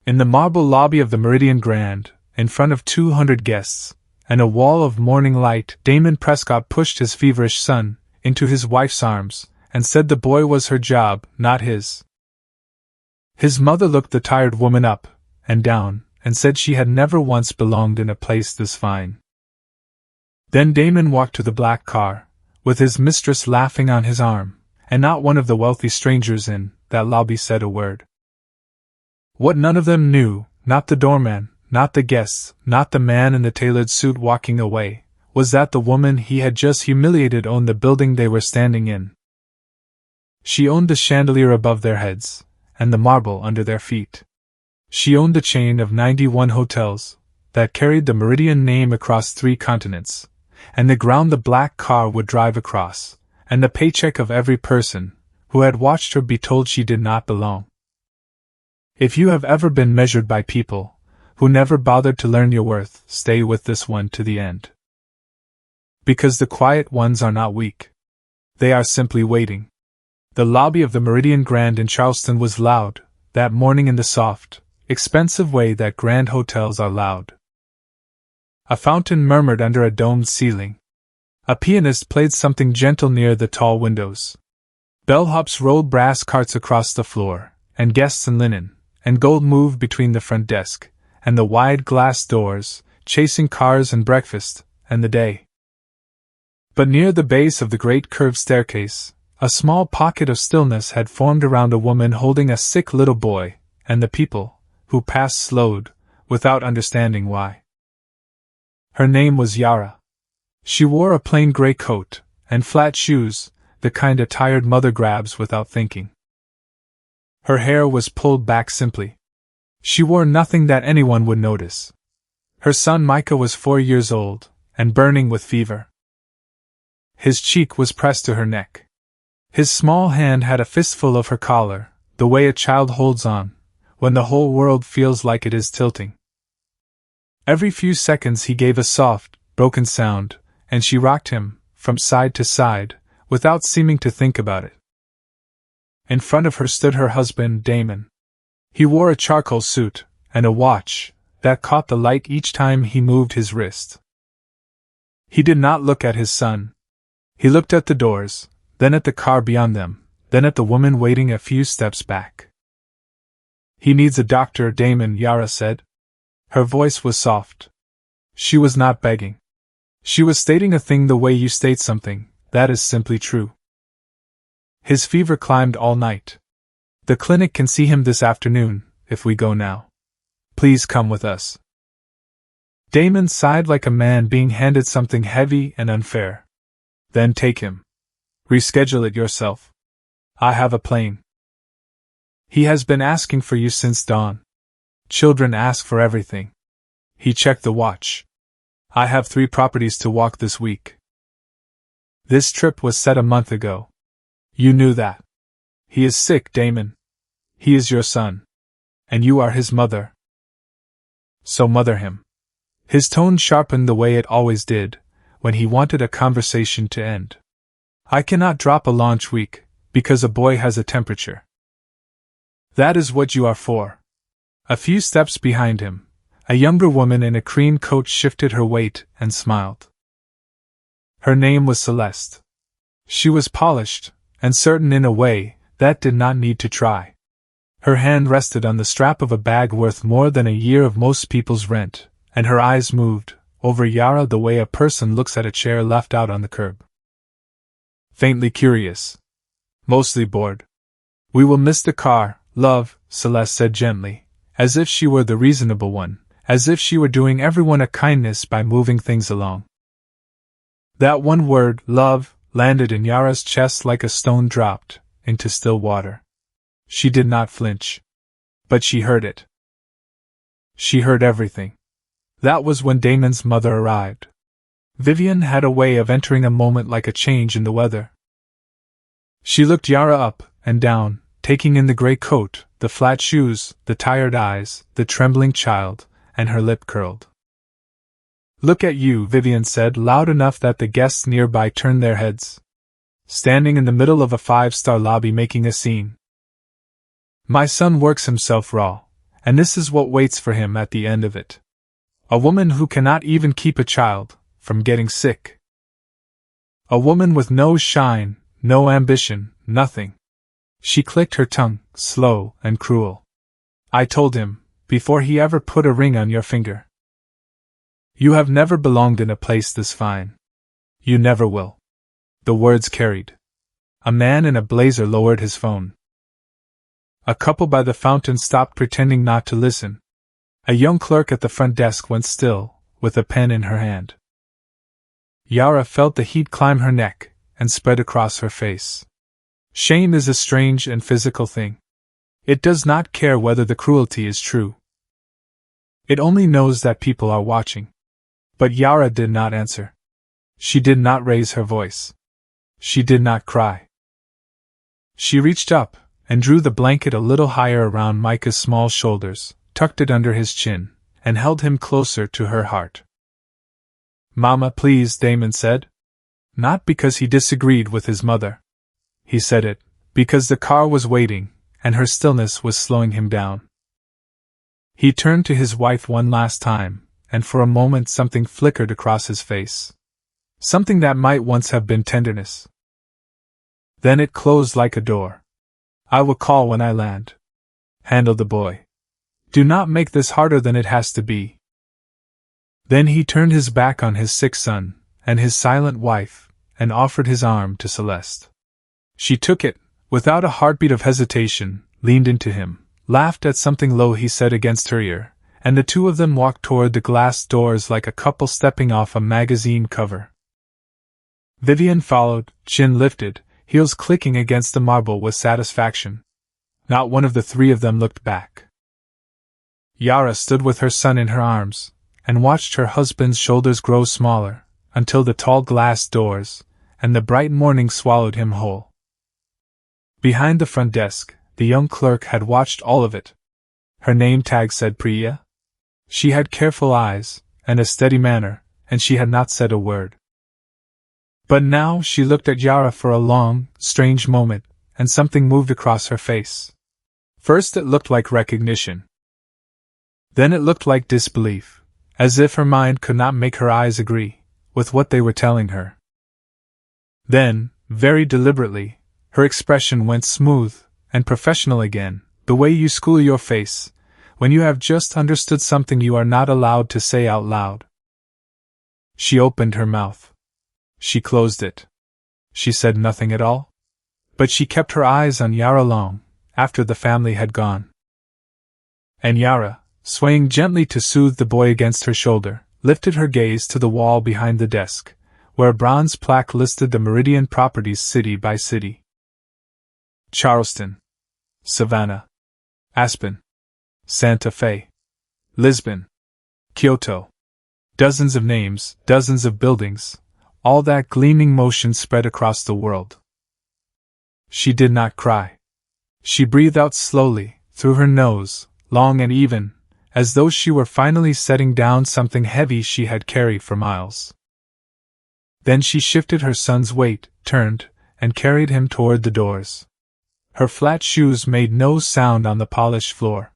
In the marble lobby of the Meridian Grand, in front of 200 guests, and a wall of morning light, Damon Prescott pushed his feverish son into his wife's arms, and said the boy was her job, not his. His mother looked the tired woman up and down, and said she had never once belonged in a place this fine. Then Damon walked to the black car, with his mistress laughing on his arm, and not one of the wealthy strangers in that lobby said a word. What none of them knew, not the doorman, not the guests, not the man in the tailored suit walking away, was that the woman he had just humiliated owned the building they were standing in. She owned the chandelier above their heads, and the marble under their feet. She owned the chain of 91 hotels that carried the Meridian name across 3 continents, and the ground the black car would drive across, and the paycheck of every person who had watched her be told she did not belong. If you have ever been measured by people who never bothered to learn your worth, stay with this one to the end. Because the quiet ones are not weak. They are simply waiting. The lobby of the Meridian Grand in Charleston was loud that morning in the soft, expensive way that grand hotels are loud. A fountain murmured under a domed ceiling. A pianist played something gentle near the tall windows. Bellhops rolled brass carts across the floor, and guests in linen and gold moved between the front desk and the wide glass doors, chasing cars and breakfast and the day. But near the base of the great curved staircase, a small pocket of stillness had formed around a woman holding a sick little boy, and the people who passed slowed, without understanding why. Her name was Yara. She wore a plain gray coat and flat shoes, the kind a tired mother grabs without thinking. Her hair was pulled back simply. She wore nothing that anyone would notice. Her son Micah was 4 years old, and burning with fever. His cheek was pressed to her neck. His small hand had a fistful of her collar, the way a child holds on, when the whole world feels like it is tilting. Every few seconds he gave a soft, broken sound, and she rocked him, from side to side, without seeming to think about it. In front of her stood her husband, Damon. He wore a charcoal suit, and a watch that caught the light each time he moved his wrist. He did not look at his son. He looked at the doors, then at the car beyond them, then at the woman waiting a few steps back. He needs a doctor, Damon, Yara said. Her voice was soft. She was not begging. She was stating a thing the way you state something that is simply true. His fever climbed all night. The clinic can see him this afternoon, if we go now. Please come with us. Damon sighed like a man being handed something heavy and unfair. Then take him. Reschedule it yourself. I have a plane. He has been asking for you since dawn. Children ask for everything. He checked the watch. I have 3 properties to walk this week. This trip was set a month ago. You knew that. He is sick, Damon. He is your son. And you are his mother. So mother him. His tone sharpened the way it always did, when he wanted a conversation to end. I cannot drop a launch week, because a boy has a temperature. That is what you are for. A few steps behind him, a younger woman in a cream coat shifted her weight and smiled. Her name was Celeste. She was polished, and certain in a way that did not need to try. Her hand rested on the strap of a bag worth more than a year of most people's rent, and her eyes moved over Yara the way a person looks at a chair left out on the curb. Faintly curious. Mostly bored. We will miss the car, love, Celeste said gently, as if she were the reasonable one, as if she were doing everyone a kindness by moving things along. That one word, love, landed in Yara's chest like a stone dropped into still water. She did not flinch. But she heard it. She heard everything. That was when Damon's mother arrived. Vivian had a way of entering a moment like a change in the weather. She looked Yara up and down, taking in the gray coat, the flat shoes, the tired eyes, the trembling child, and her lip curled. Look at you, Vivian said loud enough that the guests nearby turned their heads. Standing in the middle of a 5-star lobby making a scene. My son works himself raw, and this is what waits for him at the end of it. A woman who cannot even keep a child from getting sick. A woman with no shine, no ambition, nothing. She clicked her tongue, slow and cruel. I told him, before he ever put a ring on your finger. You have never belonged in a place this fine. You never will. The words carried. A man in a blazer lowered his phone. A couple by the fountain stopped pretending not to listen. A young clerk at the front desk went still, with a pen in her hand. Yara felt the heat climb her neck and spread across her face. Shame is a strange and physical thing. It does not care whether the cruelty is true. It only knows that people are watching. But Yara did not answer. She did not raise her voice. She did not cry. She reached up and drew the blanket a little higher around Micah's small shoulders, tucked it under his chin, and held him closer to her heart. Mama, please, Damon said. Not because he disagreed with his mother. He said it because the car was waiting, and her stillness was slowing him down. He turned to his wife one last time, and for a moment something flickered across his face. Something that might once have been tenderness. Then it closed like a door. I will call when I land. Handle the boy. Do not make this harder than it has to be. Then he turned his back on his sick son, and his silent wife, and offered his arm to Celeste. She took it, without a heartbeat of hesitation, leaned into him, laughed at something low he said against her ear, and the two of them walked toward the glass doors like a couple stepping off a magazine cover. Vivian followed, chin lifted, heels clicking against the marble with satisfaction. Not one of the three of them looked back. Yara stood with her son in her arms, and watched her husband's shoulders grow smaller, until the tall glass doors, and the bright morning swallowed him whole. Behind the front desk, the young clerk had watched all of it. Her name tag said Priya. She had careful eyes, and a steady manner, and she had not said a word. But now she looked at Yara for a long, strange moment, and something moved across her face. First it looked like recognition. Then it looked like disbelief, as if her mind could not make her eyes agree with what they were telling her. Then, very deliberately, her expression went smooth and professional again, the way you school your face, when you have just understood something you are not allowed to say out loud. She opened her mouth. She closed it. She said nothing at all. But she kept her eyes on Yara long, after the family had gone. And Yara, swaying gently to soothe the boy against her shoulder, lifted her gaze to the wall behind the desk, where a bronze plaque listed the Meridian properties city by city. Charleston, Savannah, Aspen, Santa Fe, Lisbon, Kyoto. Dozens of names, dozens of buildings, all that gleaming motion spread across the world. She did not cry. She breathed out slowly, through her nose, long and even, as though she were finally setting down something heavy she had carried for miles. Then she shifted her son's weight, turned, and carried him toward the doors. Her flat shoes made no sound on the polished floor.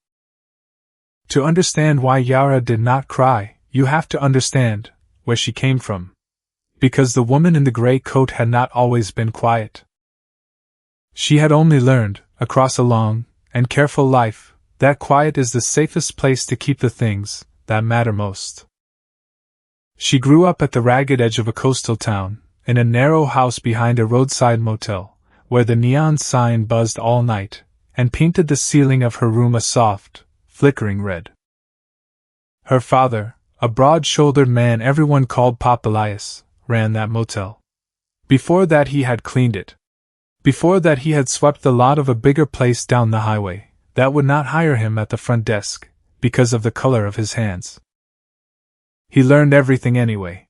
To understand why Yara did not cry, you have to understand where she came from. Because the woman in the gray coat had not always been quiet. She had only learned, across a long and careful life, that quiet is the safest place to keep the things that matter most. She grew up at the ragged edge of a coastal town, in a narrow house behind a roadside motel, where the neon sign buzzed all night, and painted the ceiling of her room a soft, flickering red. Her father, a broad-shouldered man everyone called Pop Elias, ran that motel. Before that he had cleaned it. Before that he had swept the lot of a bigger place down the highway, that would not hire him at the front desk, because of the color of his hands. He learned everything anyway.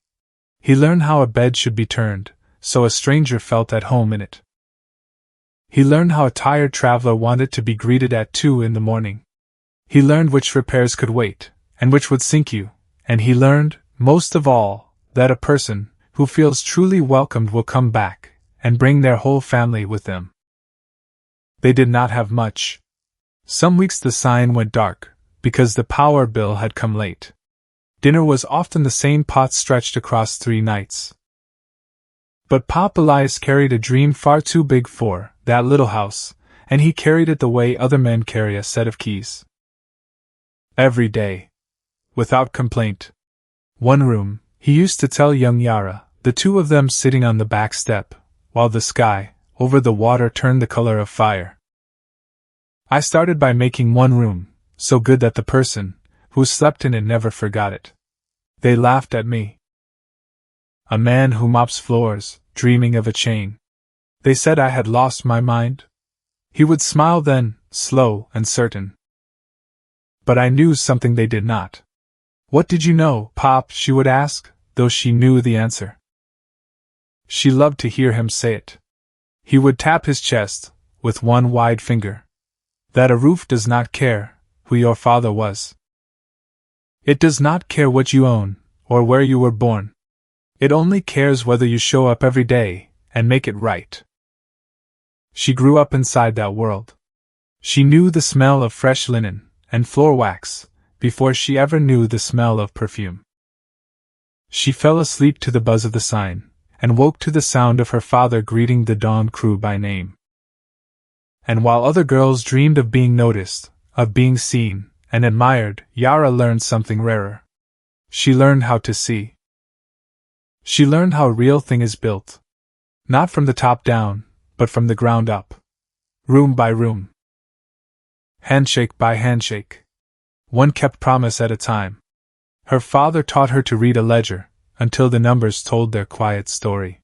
He learned how a bed should be turned, so a stranger felt at home in it. He learned how a tired traveler wanted to be greeted at 2 in the morning. He learned which repairs could wait, and which would sink you, and he learned, most of all, that a person who feels truly welcomed will come back, and bring their whole family with them. They did not have much. Some weeks the sign went dark, because the power bill had come late. Dinner was often the same pot stretched across 3 nights. But Pop Elias carried a dream far too big for that little house, and he carried it the way other men carry a set of keys. Every day, without complaint. One room, he used to tell young Yara, the two of them sitting on the back step, while the sky, over the water, turned the color of fire. I started by making one room so good that the person who slept in it never forgot it. They laughed at me. A man who mops floors, dreaming of a chain. They said I had lost my mind. He would smile then, slow and certain. But I knew something they did not. What did you know, Pop? She would ask, though she knew the answer. She loved to hear him say it. He would tap his chest, with one wide finger. That a roof does not care who your father was. It does not care what you own, or where you were born. It only cares whether you show up every day, and make it right. She grew up inside that world. She knew the smell of fresh linen and floor wax before she ever knew the smell of perfume. She fell asleep to the buzz of the sign, and woke to the sound of her father greeting the dawn crew by name. And while other girls dreamed of being noticed, of being seen and admired, Yara learned something rarer. She learned how to see. She learned how a real thing is built. Not from the top down, but from the ground up. Room by room. Handshake by handshake. One kept promise at a time. Her father taught her to read a ledger, until the numbers told their quiet story.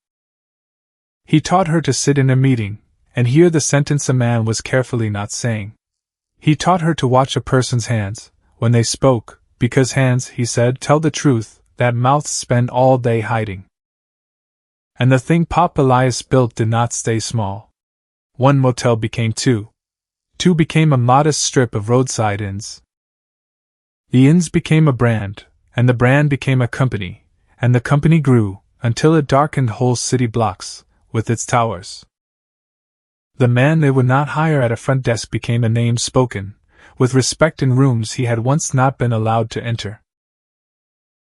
He taught her to sit in a meeting, and hear the sentence a man was carefully not saying. He taught her to watch a person's hands, when they spoke, because hands, he said, tell the truth, that mouths spend all day hiding. And the thing Pop Elias built did not stay small. One motel became 2. 2 became a modest strip of roadside inns. The inns became a brand, and the brand became a company, and the company grew, until it darkened whole city blocks, with its towers. The man they would not hire at a front desk became a name spoken, with respect in rooms he had once not been allowed to enter.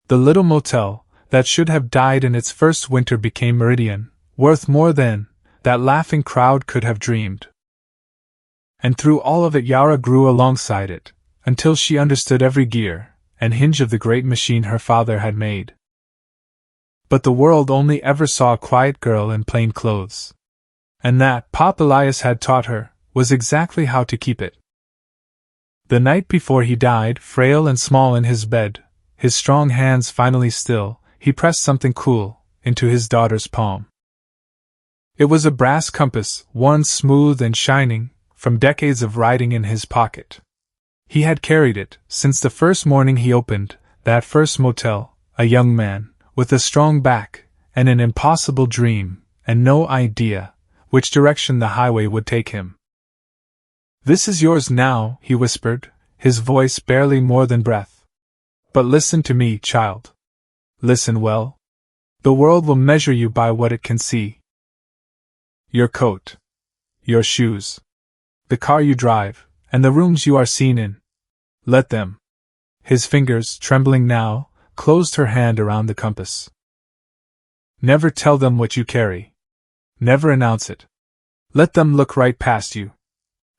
The little motel, that should have died in its first winter, became Meridian, worth more than that laughing crowd could have dreamed. And through all of it Yara grew alongside it, until she understood every gear and hinge of the great machine her father had made. But the world only ever saw a quiet girl in plain clothes. And that, Pop Elias had taught her, was exactly how to keep it. The night before he died, frail and small in his bed, his strong hands finally still, he pressed something cool into his daughter's palm. It was a brass compass, worn smooth and shining, from decades of riding in his pocket. He had carried it since the first morning he opened that first motel, a young man, with a strong back, and an impossible dream, and no idea which direction the highway would take him. "This is yours now," he whispered, his voice barely more than breath. "But listen to me, child. Listen well. The world will measure you by what it can see. Your coat, your shoes, the car you drive, and the rooms you are seen in. Let them." His fingers, trembling now, closed her hand around the compass. "Never tell them what you carry. Never announce it. Let them look right past you.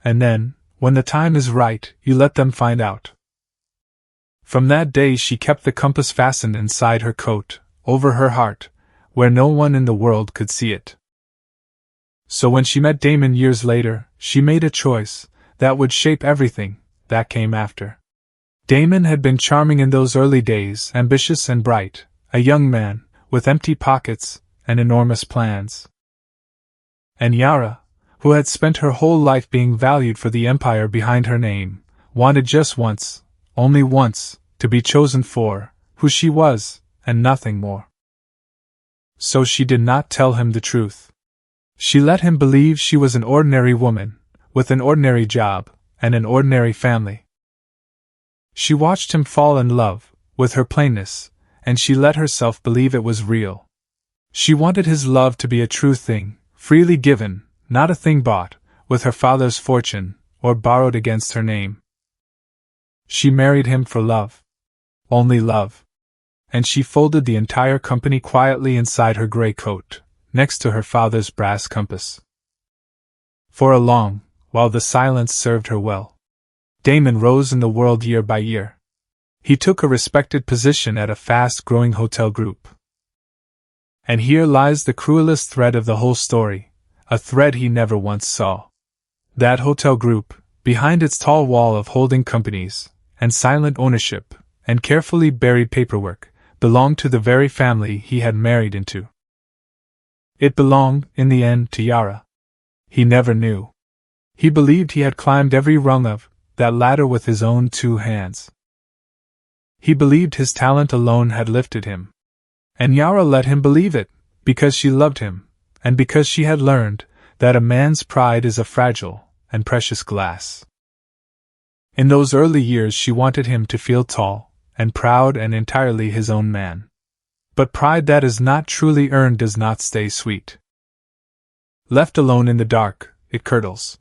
And then, when the time is right, you let them find out." From that day she kept the compass fastened inside her coat, over her heart, where no one in the world could see it. So when she met Damon years later, she made a choice that would shape everything that came after. Damon had been charming in those early days, ambitious and bright, a young man, with empty pockets and enormous plans. And Yara, who had spent her whole life being valued for the empire behind her name, wanted just once, only once, to be chosen for who she was, and nothing more. So she did not tell him the truth. She let him believe she was an ordinary woman, with an ordinary job, and an ordinary family. She watched him fall in love with her plainness, and she let herself believe it was real. She wanted his love to be a true thing, freely given, not a thing bought with her father's fortune, or borrowed against her name. She married him for love. Only love. And she folded the entire company quietly inside her gray coat, next to her father's brass compass. For a long while the silence served her well. Damon rose in the world year by year. He took a respected position at a fast-growing hotel group. And here lies the cruelest thread of the whole story, a thread he never once saw. That hotel group, behind its tall wall of holding companies, and silent ownership, and carefully buried paperwork, belonged to the very family he had married into. It belonged, in the end, to Yara. He never knew. He believed he had climbed every rung of that ladder with his own 2 hands. He believed his talent alone had lifted him. And Yara let him believe it, because she loved him, and because she had learned that a man's pride is a fragile and precious glass. In those early years she wanted him to feel tall and proud and entirely his own man. But pride that is not truly earned does not stay sweet. Left alone in the dark, it curdles.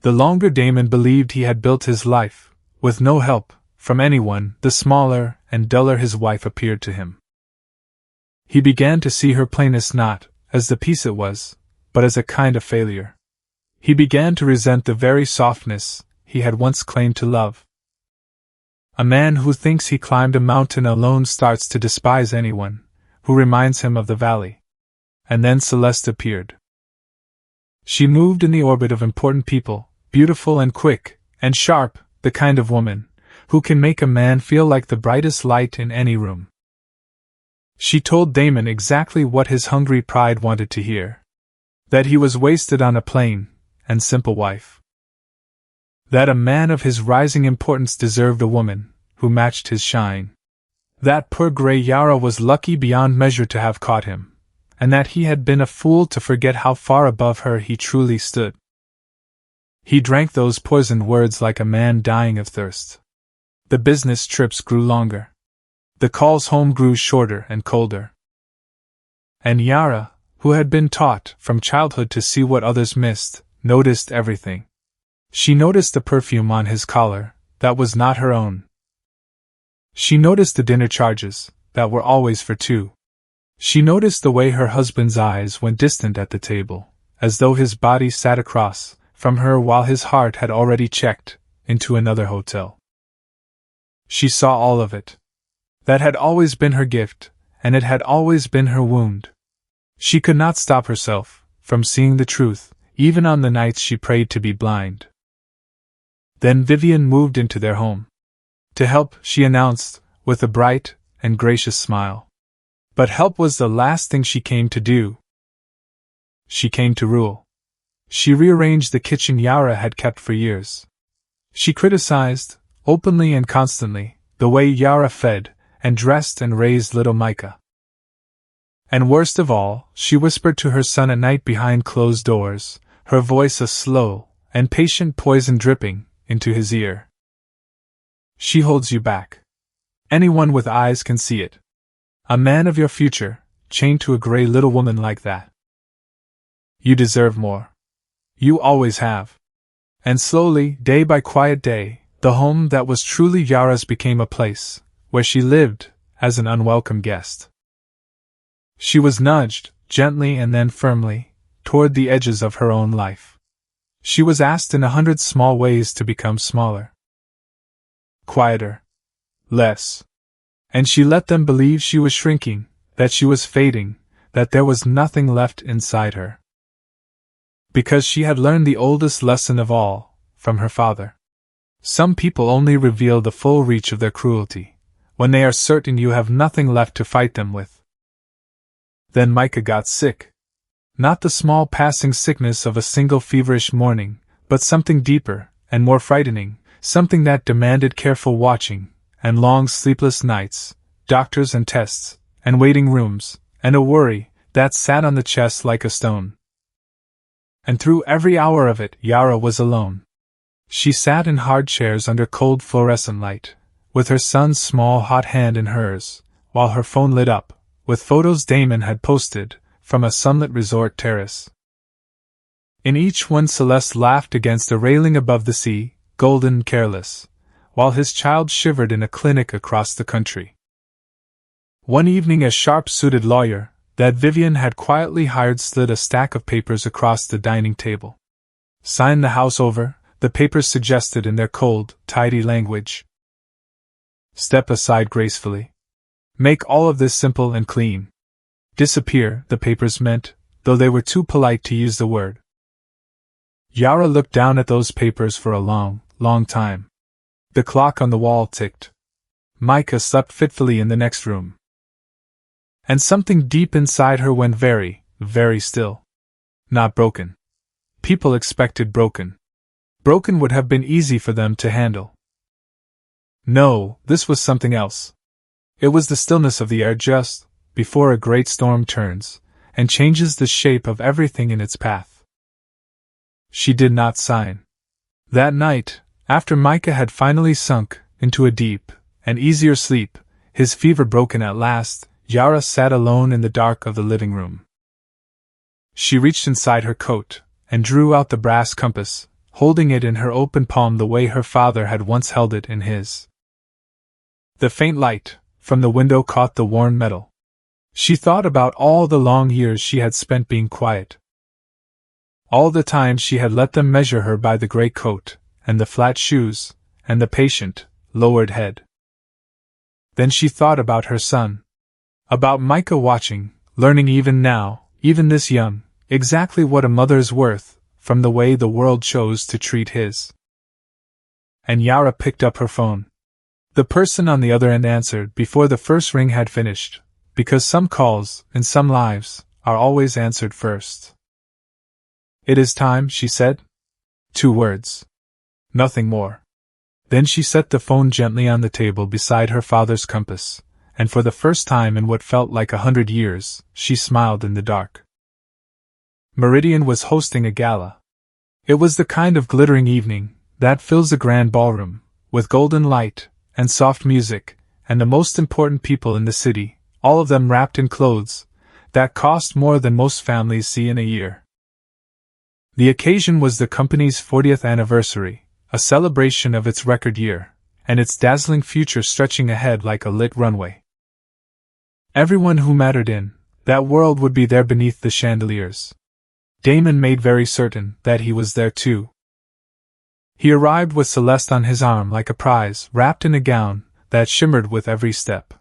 The longer Damon believed he had built his life, with no help from anyone, the smaller and duller his wife appeared to him. He began to see her plainness not as the peace it was, but as a kind of failure. He began to resent the very softness he had once claimed to love. A man who thinks he climbed a mountain alone starts to despise anyone who reminds him of the valley. And then Celeste appeared. She moved in the orbit of important people, beautiful and quick and sharp, the kind of woman who can make a man feel like the brightest light in any room. She told Damon exactly what his hungry pride wanted to hear. That he was wasted on a plain and simple wife. That a man of his rising importance deserved a woman who matched his shine. That poor gray Yara was lucky beyond measure to have caught him, and that he had been a fool to forget how far above her he truly stood. He drank those poisoned words like a man dying of thirst. The business trips grew longer. The calls home grew shorter and colder. And Yara, who had been taught from childhood to see what others missed, noticed everything. She noticed the perfume on his collar, that was not her own. She noticed the dinner charges, that were always for 2. She noticed the way her husband's eyes went distant at the table, as though his body sat across from her while his heart had already checked into another hotel. She saw all of it. That had always been her gift, and it had always been her wound. She could not stop herself from seeing the truth, even on the nights she prayed to be blind. Then Vivian moved into their home. To help, she announced, with a bright and gracious smile. But help was the last thing she came to do. She came to rule. She rearranged the kitchen Yara had kept for years. She criticized, openly and constantly, the way Yara fed and dressed and raised little Micah. And worst of all, she whispered to her son at night behind closed doors, her voice a slow and patient poison dripping into his ear. She holds you back. Anyone with eyes can see it. A man of your future, chained to a gray little woman like that. You deserve more. You always have. And slowly, day by quiet day, the home that was truly Yara's became a place where she lived as an unwelcome guest. She was nudged, gently and then firmly, toward the edges of her own life. She was asked in 100 small ways to become smaller. Quieter. Less. And she let them believe she was shrinking, that she was fading, that there was nothing left inside her. Because she had learned the oldest lesson of all, from her father. Some people only reveal the full reach of their cruelty when they are certain you have nothing left to fight them with. Then Micah got sick. Not the small passing sickness of a single feverish morning, but something deeper and more frightening, something that demanded careful watching, and long sleepless nights, doctors and tests, and waiting rooms, and a worry that sat on the chest like a stone. And through every hour of it, Yara was alone. She sat in hard chairs under cold fluorescent light, with her son's small hot hand in hers, while her phone lit up with photos Damon had posted from a sunlit resort terrace. In each one Celeste laughed against a railing above the sea, golden and careless, while his child shivered in a clinic across the country. One evening, a sharp-suited lawyer that Vivian had quietly hired slid a stack of papers across the dining table. "Sign the house over," the papers suggested in their cold, tidy language. "Step aside gracefully. Make all of this simple and clean." "Disappear," the papers meant, though they were too polite to use the word. Yara looked down at those papers for a long, long time. The clock on the wall ticked. Micah slept fitfully in the next room. And something deep inside her went very, very still. Not broken. People expected broken. Broken would have been easy for them to handle. No, this was something else. It was the stillness of the air just before a great storm turns and changes the shape of everything in its path. She did not sign. That night, after Micah had finally sunk into a deep and easier sleep, his fever broken at last, Yara sat alone in the dark of the living room. She reached inside her coat and drew out the brass compass, holding it in her open palm the way her father had once held it in his. The faint light from the window caught the worn metal. She thought about all the long years she had spent being quiet. All the time she had let them measure her by the gray coat, and the flat shoes, and the patient, lowered head. Then she thought about her son. About Micah watching, learning even now, even this young, exactly what a mother's worth, from the way the world chose to treat his. And Yara picked up her phone. The person on the other end answered before the first ring had finished, because some calls, in some lives, are always answered first. "It is time," she said. 2 words. Nothing more. Then she set the phone gently on the table beside her father's compass, and for the first time in what felt like 100 years, she smiled in the dark. Meridian was hosting a gala. It was the kind of glittering evening that fills a grand ballroom, with golden light and soft music, and the most important people in the city, all of them wrapped in clothes that cost more than most families see in a year. The occasion was the company's 40th anniversary, a celebration of its record year, and its dazzling future stretching ahead like a lit runway. Everyone who mattered in that world would be there beneath the chandeliers. Damon made very certain that he was there too. He arrived with Celeste on his arm like a prize, wrapped in a gown that shimmered with every step.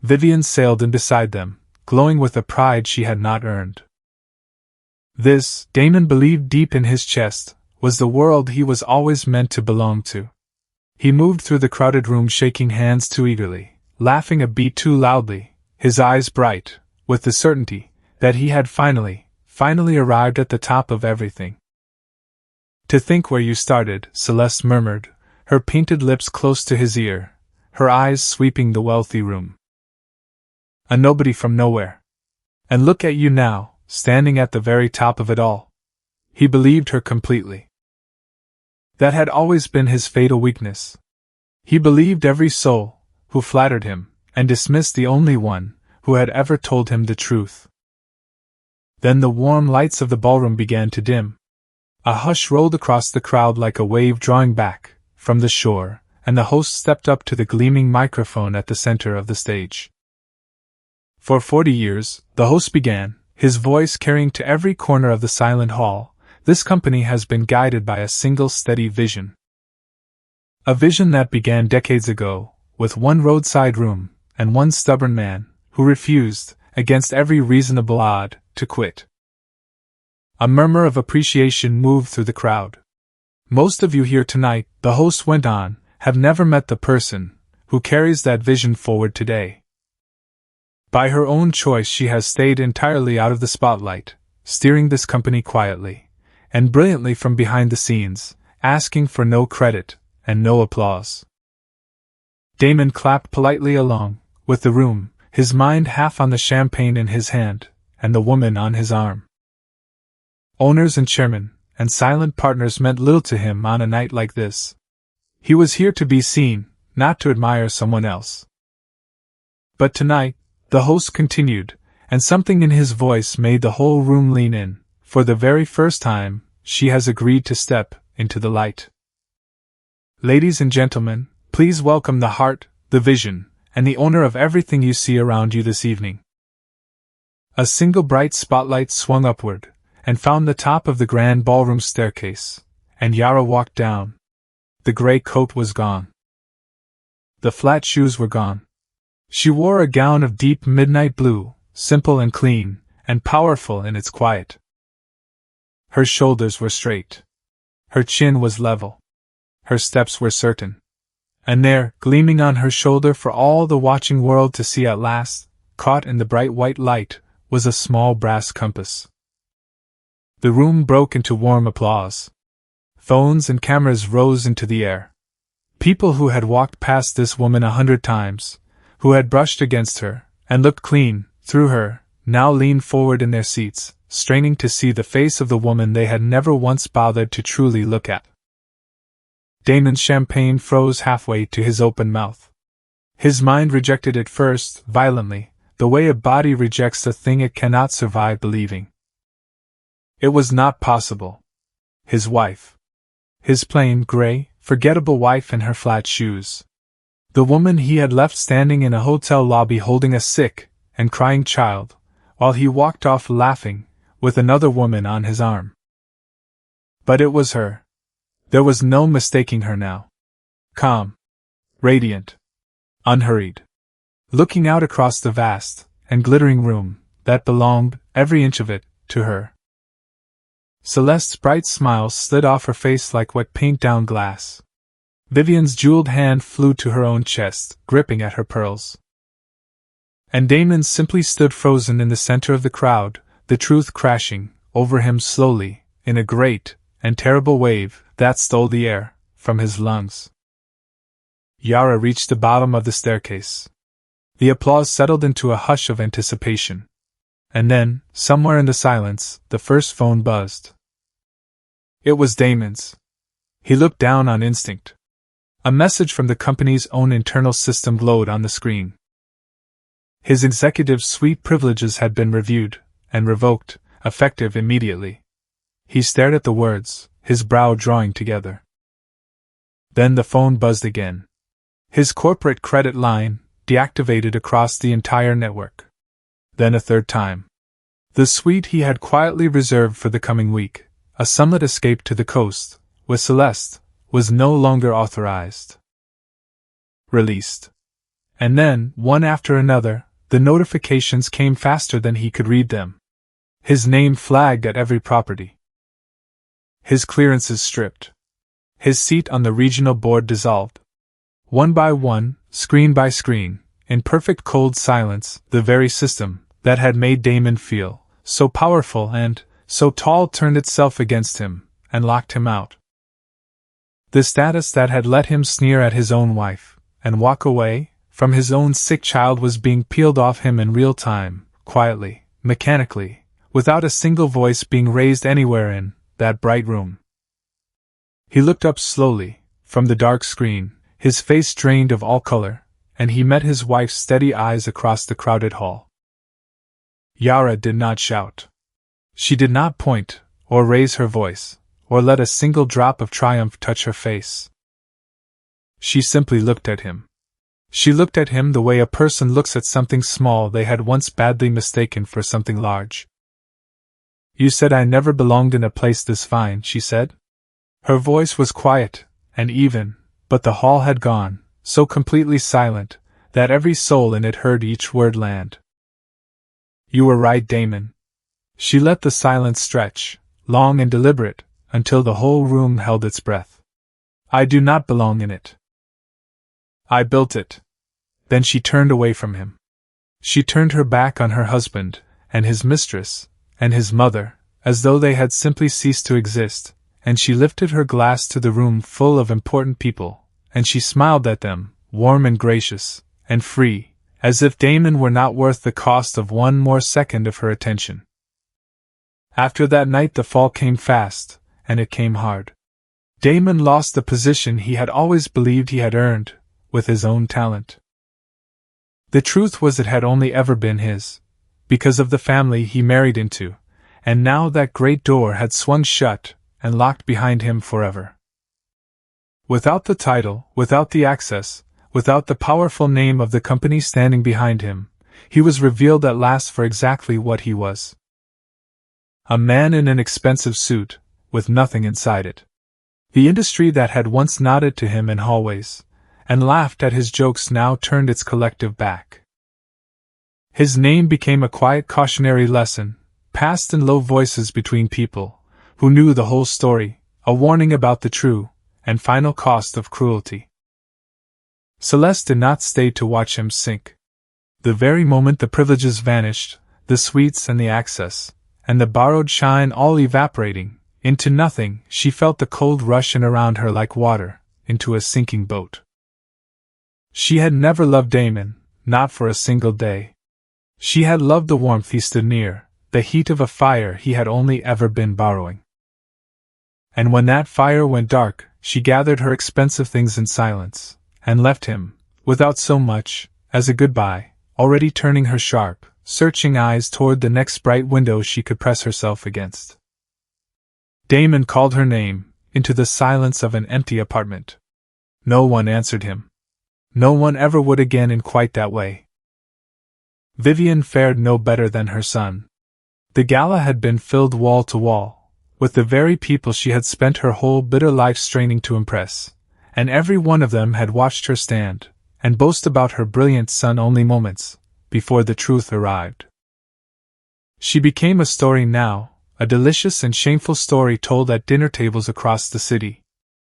Vivian sailed in beside them, glowing with a pride she had not earned. This, Damon believed deep in his chest, was the world he was always meant to belong to. He moved through the crowded room shaking hands too eagerly, laughing a beat too loudly, his eyes bright, with the certainty that he had finally arrived at the top of everything. "To think where you started," Celeste murmured, her painted lips close to his ear, her eyes sweeping the wealthy room. "A nobody from nowhere. And look at you now, standing at the very top of it all." He believed her completely. That had always been his fatal weakness. He believed every soul who flattered him, and dismissed the only one who had ever told him the truth. Then the warm lights of the ballroom began to dim. A hush rolled across the crowd like a wave drawing back from the shore, and the host stepped up to the gleaming microphone at the center of the stage. For 40 years, the host began, his voice carrying to every corner of the silent hall, this company has been guided by a single steady vision. A vision that began decades ago, with one roadside room, and one stubborn man, who refused, against every reasonable odds, to quit. A murmur of appreciation moved through the crowd. "Most of you here tonight," the host went on, "have never met the person who carries that vision forward today. By her own choice she has stayed entirely out of the spotlight, steering this company quietly and brilliantly from behind the scenes, asking for no credit and no applause." Damon clapped politely along with the room, his mind half on the champagne in his hand, and the woman on his arm. Owners and chairmen and silent partners meant little to him on a night like this. He was here to be seen, not to admire someone else. But tonight, the host continued, and something in his voice made the whole room lean in. For the very first time, she has agreed to step into the light. "Ladies and gentlemen, Please welcome the heart, the vision, and the owner of everything you see around you this evening." A single bright spotlight swung upward, and found the top of the grand ballroom staircase, and Yara walked down. The gray coat was gone. The flat shoes were gone. She wore a gown of deep midnight blue, simple and clean, and powerful in its quiet. Her shoulders were straight. Her chin was level. Her steps were certain. And there, gleaming on her shoulder for all the watching world to see at last, caught in the bright white light, was a small brass compass. The room broke into warm applause. Phones and cameras rose into the air. People who had walked past this woman 100 times, who had brushed against her, and looked clean through her, now leaned forward in their seats, straining to see the face of the woman they had never once bothered to truly look at. Damon's champagne froze halfway to his open mouth. His mind rejected it first, violently, the way a body rejects a thing it cannot survive believing. It was not possible. His wife. His plain, gray, forgettable wife in her flat shoes. The woman he had left standing in a hotel lobby holding a sick and crying child, while he walked off laughing, with another woman on his arm. But it was her. There was no mistaking her now. Calm. Radiant. Unhurried. Looking out across the vast and glittering room that belonged, every inch of it, to her. Celeste's bright smile slid off her face like wet paint down glass. Vivian's jeweled hand flew to her own chest, gripping at her pearls. And Damon simply stood frozen in the center of the crowd, the truth crashing over him slowly, in a great and terrible wave that stole the air from his lungs. Yara reached the bottom of the staircase. The applause settled into a hush of anticipation. And then, somewhere in the silence, the first phone buzzed. It was Damon's. He looked down on instinct. A message from the company's own internal system glowed on the screen. His executive suite privileges had been reviewed and revoked, effective immediately. He stared at the words, his brow drawing together. Then the phone buzzed again. His corporate credit line, deactivated across the entire network. Then a third time. The suite he had quietly reserved for the coming week, a sunlit escape to the coast, with Celeste, was no longer authorized. Released. And then, one after another, the notifications came faster than he could read them. His name flagged at every property. His clearances stripped. His seat on the regional board dissolved. One by one, screen by screen, in perfect cold silence, the very system that had made Damon feel so powerful and so tall turned itself against him and locked him out. The status that had let him sneer at his own wife and walk away from his own sick child was being peeled off him in real time, quietly, mechanically, without a single voice being raised anywhere in that bright room. He looked up slowly from the dark screen, his face drained of all color, and he met his wife's steady eyes across the crowded hall. Yara did not shout. She did not point, or raise her voice, or let a single drop of triumph touch her face. She simply looked at him. She looked at him the way a person looks at something small they had once badly mistaken for something large. "You said I never belonged in a place this fine," she said. Her voice was quiet and even, but the hall had gone so completely silent that every soul in it heard each word land. "You were right, Damon." She let the silence stretch, long and deliberate, until the whole room held its breath. "I do not belong in it. I built it." Then she turned away from him. She turned her back on her husband, and his mistress, and his mother, as though they had simply ceased to exist, and she lifted her glass to the room full of important people, and she smiled at them, warm and gracious, and free, as if Damon were not worth the cost of one more second of her attention. After that night the fall came fast, and it came hard. Damon lost the position he had always believed he had earned, with his own talent. The truth was it had only ever been his, because of the family he married into, and now that great door had swung shut and locked behind him forever. Without the title, without the access, without the powerful name of the company standing behind him, he was revealed at last for exactly what he was. A man in an expensive suit, with nothing inside it. The industry that had once nodded to him in hallways, and laughed at his jokes now turned its collective back. His name became a quiet cautionary lesson, passed in low voices between people who knew the whole story, a warning about the true and final cost of cruelty. Celeste did not stay to watch him sink. The very moment the privileges vanished, the suites and the access, and the borrowed shine all evaporating into nothing, she felt the cold rush in around her like water into a sinking boat. She had never loved Damon, not for a single day. She had loved the warmth he stood near, the heat of a fire he had only ever been borrowing. And when that fire went dark, she gathered her expensive things in silence, and left him, without so much as a goodbye, already turning her sharp, searching eyes toward the next bright window she could press herself against. Damon called her name, into the silence of an empty apartment. No one answered him. No one ever would again in quite that way. Vivian fared no better than her son. The gala had been filled wall to wall, with the very people she had spent her whole bitter life straining to impress, and every one of them had watched her stand and boast about her brilliant son only moments before the truth arrived. She became a story now, a delicious and shameful story told at dinner tables across the city.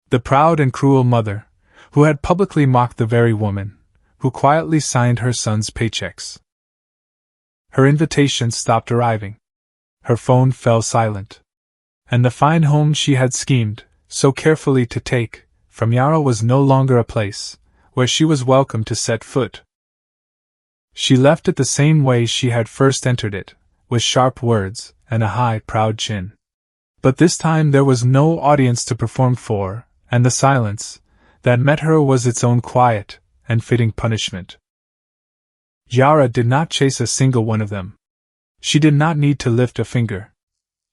The proud and cruel mother, who had publicly mocked the very woman who quietly signed her son's paychecks. Her invitations stopped arriving. Her phone fell silent. And the fine home she had schemed so carefully to take from Yara was no longer a place where she was welcome to set foot. She left it the same way she had first entered it, with sharp words and a high, proud chin. But this time there was no audience to perform for, and the silence that met her was its own quiet and fitting punishment. Yara did not chase a single one of them. She did not need to lift a finger.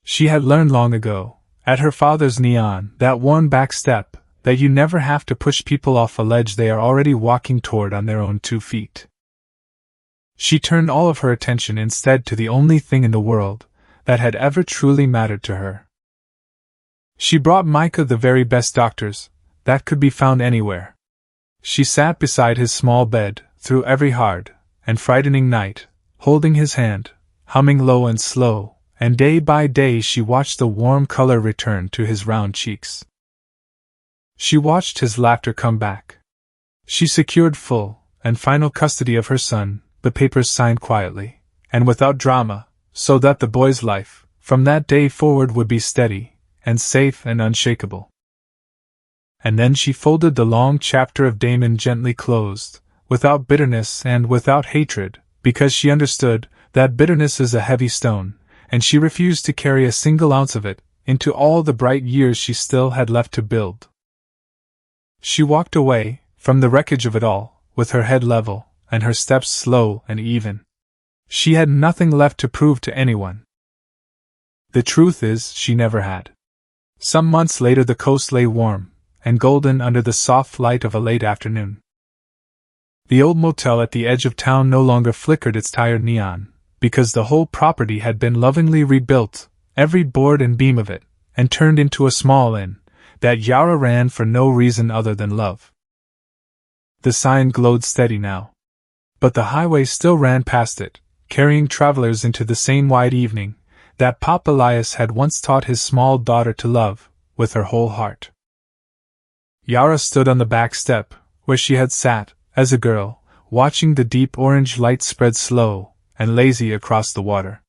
She had learned long ago, at her father's neon, that worn back step, that you never have to push people off a ledge they are already walking toward on their own 2 feet. She turned all of her attention instead to the only thing in the world that had ever truly mattered to her. She brought Micah the very best doctors that could be found anywhere. She sat beside his small bed through every hard and frightening night, holding his hand, humming low and slow, and day by day she watched the warm color return to his round cheeks. She watched his laughter come back. She secured full and final custody of her son, the papers signed quietly, and without drama, so that the boy's life, from that day forward, would be steady, and safe and unshakable. And then she folded the long chapter of Damon gently closed, without bitterness and without hatred, because she understood that bitterness is a heavy stone, and she refused to carry a single ounce of it into all the bright years she still had left to build. She walked away from the wreckage of it all, with her head level, and her steps slow and even. She had nothing left to prove to anyone. The truth is, she never had. Some months later the coast lay warm and golden under the soft light of a late afternoon. The old motel at the edge of town no longer flickered its tired neon, because the whole property had been lovingly rebuilt, every board and beam of it, and turned into a small inn that Yara ran for no reason other than love. The sign glowed steady now. But the highway still ran past it, carrying travelers into the same wide evening that Pop Elias had once taught his small daughter to love with her whole heart. Yara stood on the back step, where she had sat, as a girl, watching the deep orange light spread slow and lazy across the water.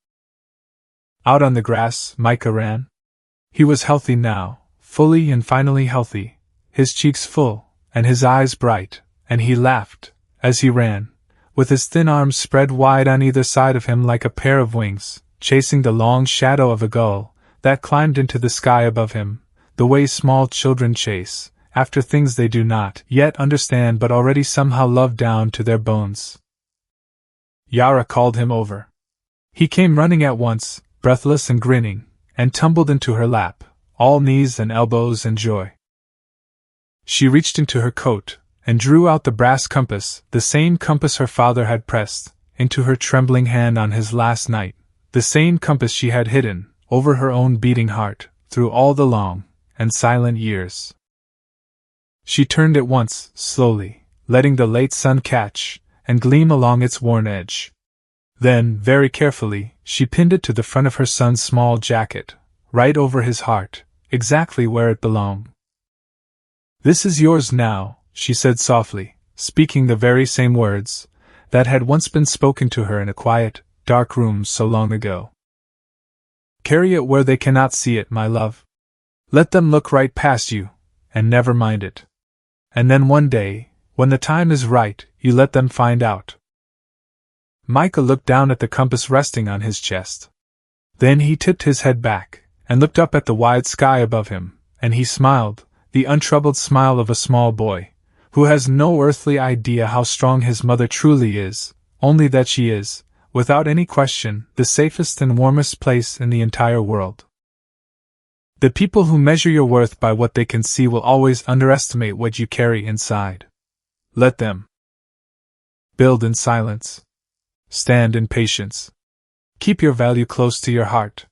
Out on the grass, Micah ran. He was healthy now, fully and finally healthy, his cheeks full, and his eyes bright, and he laughed, as he ran, with his thin arms spread wide on either side of him like a pair of wings, chasing the long shadow of a gull that climbed into the sky above him, the way small children chase after things they do not yet understand but already somehow love down to their bones. Yara called him over. He came running at once, breathless and grinning, and tumbled into her lap, all knees and elbows and joy. She reached into her coat and drew out the brass compass, the same compass her father had pressed into her trembling hand on his last night, the same compass she had hidden over her own beating heart through all the long and silent years. She turned it once, slowly, letting the late sun catch and gleam along its worn edge. Then, very carefully, she pinned it to the front of her son's small jacket, right over his heart, exactly where it belonged. "This is yours now," she said softly, speaking the very same words that had once been spoken to her in a quiet, dark room so long ago. "Carry it where they cannot see it, my love. Let them look right past you, and never mind it. And then one day, when the time is right, you let them find out." Micah looked down at the compass resting on his chest. Then he tipped his head back, and looked up at the wide sky above him, and he smiled, the untroubled smile of a small boy, who has no earthly idea how strong his mother truly is, only that she is, without any question, the safest and warmest place in the entire world. The people who measure your worth by what they can see will always underestimate what you carry inside. Let them. Build in silence. Stand in patience. Keep your value close to your heart.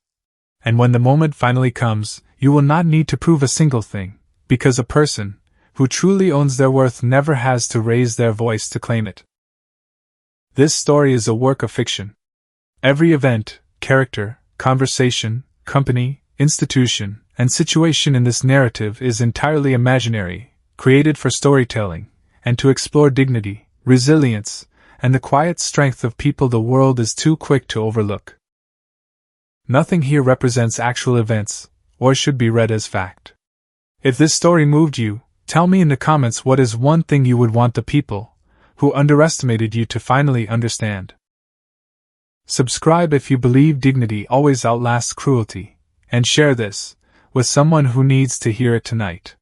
And when the moment finally comes, you will not need to prove a single thing, because a person who truly owns their worth never has to raise their voice to claim it. This story is a work of fiction. Every event, character, conversation, company, institution, and situation in this narrative is entirely imaginary, created for storytelling, and to explore dignity, resilience, and the quiet strength of people the world is too quick to overlook. Nothing here represents actual events, or should be read as fact. If this story moved you, tell me in the comments what is one thing you would want the people who underestimated you to finally understand. Subscribe if you believe dignity always outlasts cruelty, and share this with someone who needs to hear it tonight.